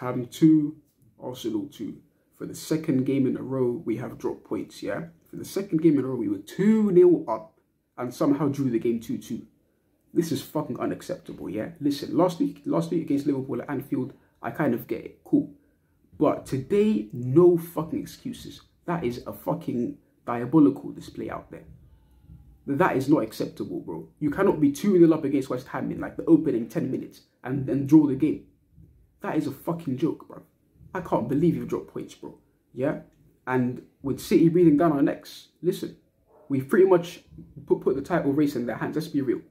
Ham 2, Arsenal 2. For the second game in a row, we have dropped points, yeah? For the second game in a row, we were 2-0 up and somehow drew the game 2-2. This is fucking unacceptable, yeah? Listen, last week against Liverpool at Anfield, I kind of get it, cool. But today, no fucking excuses. That is a fucking diabolical display out there. That is not acceptable, bro. You cannot be 2-0 up against West Ham in like the opening 10 minutes and then draw the game. That is a fucking joke, bro. I can't believe you've dropped points, bro. Yeah? And with City breathing down our necks, listen, we've pretty much put the title race in their hands. Let's be real.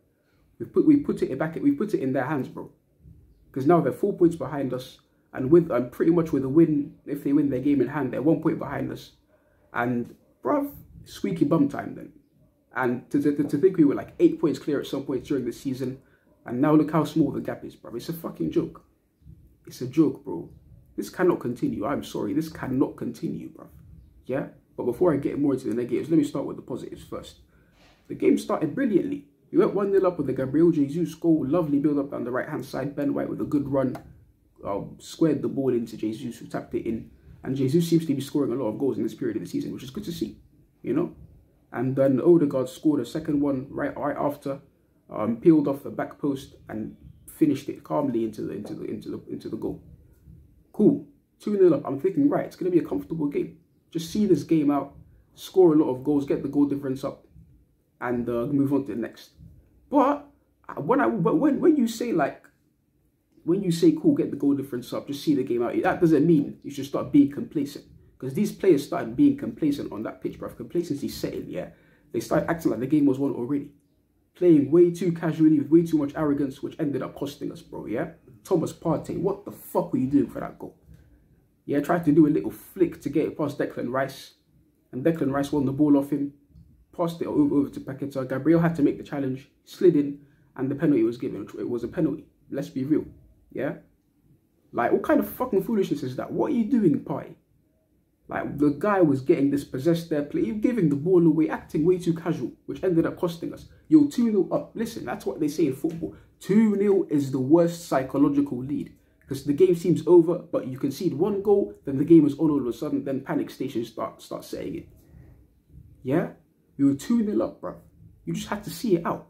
We put it in their hands, bro. Because now they're 4 points behind us, and with pretty much with a win, if they win their game in hand, they're 1 point behind us. And bruv, squeaky bum time then. And to think we were like 8 points clear at some point during the season, and now look how small the gap is, bruv. It's a fucking joke. It's a joke, bro. This cannot continue. I'm sorry, this cannot continue, bruv. Yeah? But before I get more into the negatives, let me start with the positives first. The game started brilliantly. We went 1-0 up with a Gabriel Jesus goal. Lovely build-up down the right-hand side. Ben White with a good run. Squared the ball into Jesus, who tapped it in. And Jesus seems to be scoring a lot of goals in this period of the season, which is good to see, you know? And then Odegaard scored a second one right after. Peeled off the back post and finished it calmly into the goal. Cool. 2-0 up. I'm thinking, right, it's going to be a comfortable game. Just see this game out, score a lot of goals, get the goal difference up, and move on to the next. But when you say cool, get the goal difference up, just see the game out, that doesn't mean you should start being complacent. Because these players started being complacent on that pitch, bro. Complacency setting, yeah. They started acting like the game was won already. Playing way too casually with way too much arrogance, which ended up costing us, bro, yeah. Thomas Partey, what the fuck were you doing for that goal? Yeah, tried to do a little flick to get it past Declan Rice. And Declan Rice won the ball off him. Passed it over to Paqueta. Gabriel had to make the challenge. Slid in. And the penalty was given. It was a penalty. Let's be real. Yeah? Like, what kind of fucking foolishness is that? What are you doing, Partey? Like, the guy was getting dispossessed there. You're giving the ball away. Acting way too casual. Which ended up costing us. You're 2-0 up. Listen, that's what they say in football. 2-0 is the worst psychological lead. Because the game seems over, but you concede one goal, then the game is on all of a sudden, then panic stations start saying it. Yeah? We were 2-0 up, bro. You just had to see it out.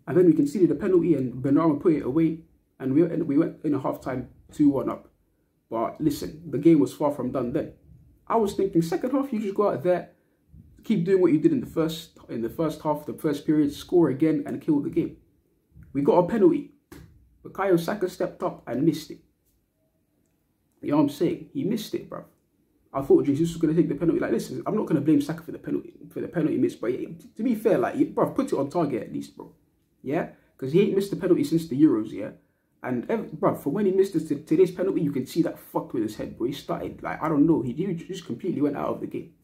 And then we conceded a penalty and Benrahma put it away, and we went in a half-time 2-1 up. But listen, the game was far from done then. I was thinking second half, you just go out there, keep doing what you did in the first half, the first period, score again and kill the game. We got a penalty. Bukayo Saka stepped up and missed it. You know what I'm saying? He missed it, bro. I thought Jesus was going to take the penalty. Like, listen, I'm not going to blame Saka for the penalty miss, but to be fair, like, bro, put it on target at least, bro. Yeah? Because he ain't missed the penalty since the Euros, yeah? And, bro, for when he missed today's penalty, you can see that fucked with his head, bro. He started, like, I don't know, he just completely went out of the game.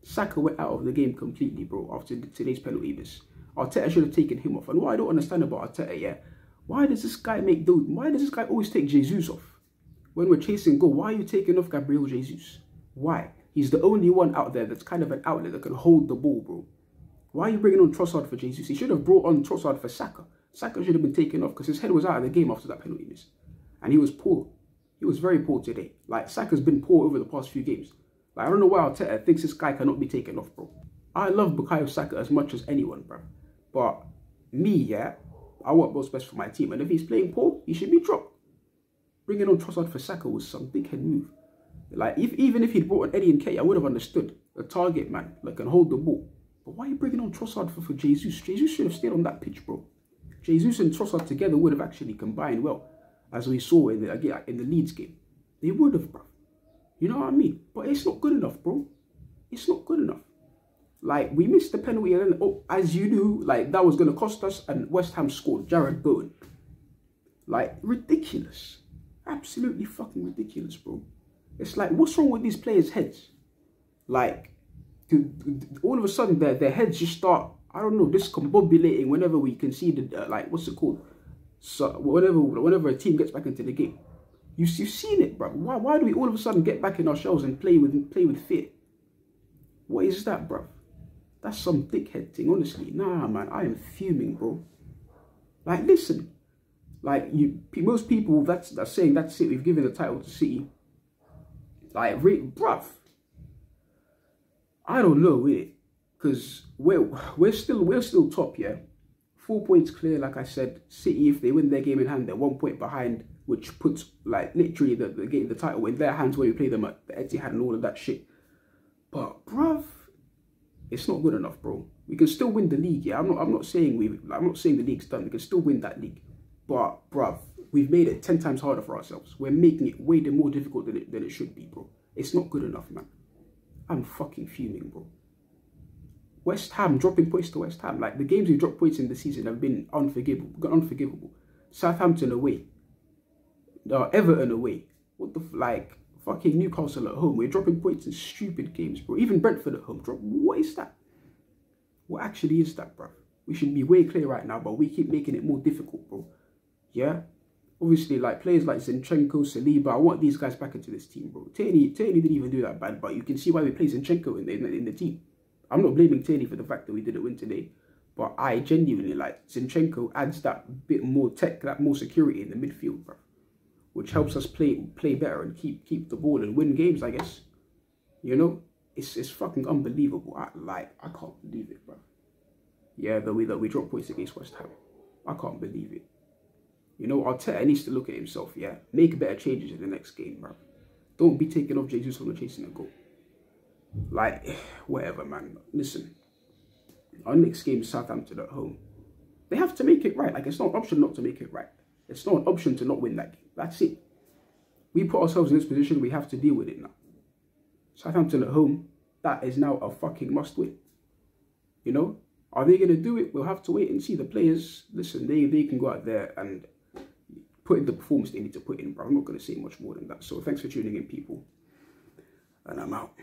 Saka went out of the game completely, bro, after today's penalty miss. Arteta should have taken him off. And what I don't understand about Arteta, yeah? Why does this guy always take Jesus off? When we're chasing goal, why are you taking off Gabriel Jesus? Why? He's the only one out there that's kind of an outlet that can hold the ball, bro. Why are you bringing on Trossard for Jesus? He should have brought on Trossard for Saka. Saka should have been taken off because his head was out of the game after that penalty miss. And he was poor. He was very poor today. Like, Saka's been poor over the past few games. Like, I don't know why Arteta thinks this guy cannot be taken off, bro. I love Bukayo Saka as much as anyone, bro. But me, yeah, I want what's best for my team. And if he's playing poor, he should be dropped. Bringing on Trossard for Saka was some big-head move. Like, even if he'd brought on Eddie Nketiah, I would have understood. A target man that can hold the ball. But why are you bringing on Trossard for Jesus? Jesus should have stayed on that pitch, bro. Jesus and Trossard together would have actually combined well, as we saw in the Leeds game. They would have, bro. You know what I mean? But it's not good enough, bro. It's not good enough. Like, we missed the penalty, and then, oh, as you knew, like, that was going to cost us, and West Ham scored. Jarrod Bowen. Like, ridiculous. Absolutely fucking ridiculous, bro. It's like, what's wrong with these players' heads? Like, all of a sudden, their heads just start, I don't know, discombobulating whenever we conceded, like, what's it called? So, whenever a team gets back into the game. You've seen it, bro. Why do we all of a sudden get back in our shells and play with fear? What is that, bro? That's some dickhead thing, honestly. Nah, man, I am fuming, bro. Like, listen, Like, most people that's saying that's it, we've given the title to City. Like, bruv, I don't know, innit? Because we're still top, yeah. 4 points clear, like I said. City, if they win their game in hand, they're 1 point behind, which puts like literally the title in their hands where we play them at the Etihad and all of that shit. But bruv, it's not good enough, bro. We can still win the league, yeah. I'm not saying the league's done. We can still win that league. But bruv, we've made it 10 times harder for ourselves. We're making it way more difficult than it should be, bro. It's not good enough, man. I'm fucking fuming, bro. West Ham, dropping points to West Ham. Like, the games we've dropped points in the season have been unforgivable. Southampton away. Everton away. What the like, fucking Newcastle at home. We're dropping points in stupid games, bro. Even Brentford at home. What is that? What actually is that, bro? We should be way clear right now, but we keep making it more difficult, bro. Yeah? Obviously, like, players like Zinchenko, Saliba, I want these guys back into this team, bro. Tierney didn't even do that bad, but you can see why we play Zinchenko in the team. I'm not blaming Tierney for the fact that we didn't win today, but I genuinely, like, Zinchenko adds that bit more tech, that more security in the midfield, bro, which helps us play better and keep the ball and win games, I guess. You know, it's fucking unbelievable. I can't believe it, bro. Yeah, the way that we dropped points against West Ham, I can't believe it. You know, Arteta needs to look at himself, yeah. Make better changes in the next game, bro. Don't be taking off Jesus when we're chasing a goal. Like, whatever, man. Listen, our next game is Southampton at home. They have to make it right. Like, it's not an option not to make it right. It's not an option to not win that game. That's it. We put ourselves in this position, we have to deal with it now. Southampton at home, that is now a fucking must win. You know? Are they going to do it? We'll have to wait and see. The players, listen, they can go out there and put in the performance they need to put in, bro. I'm not going to say much more than that. So thanks for tuning in, people. And I'm out.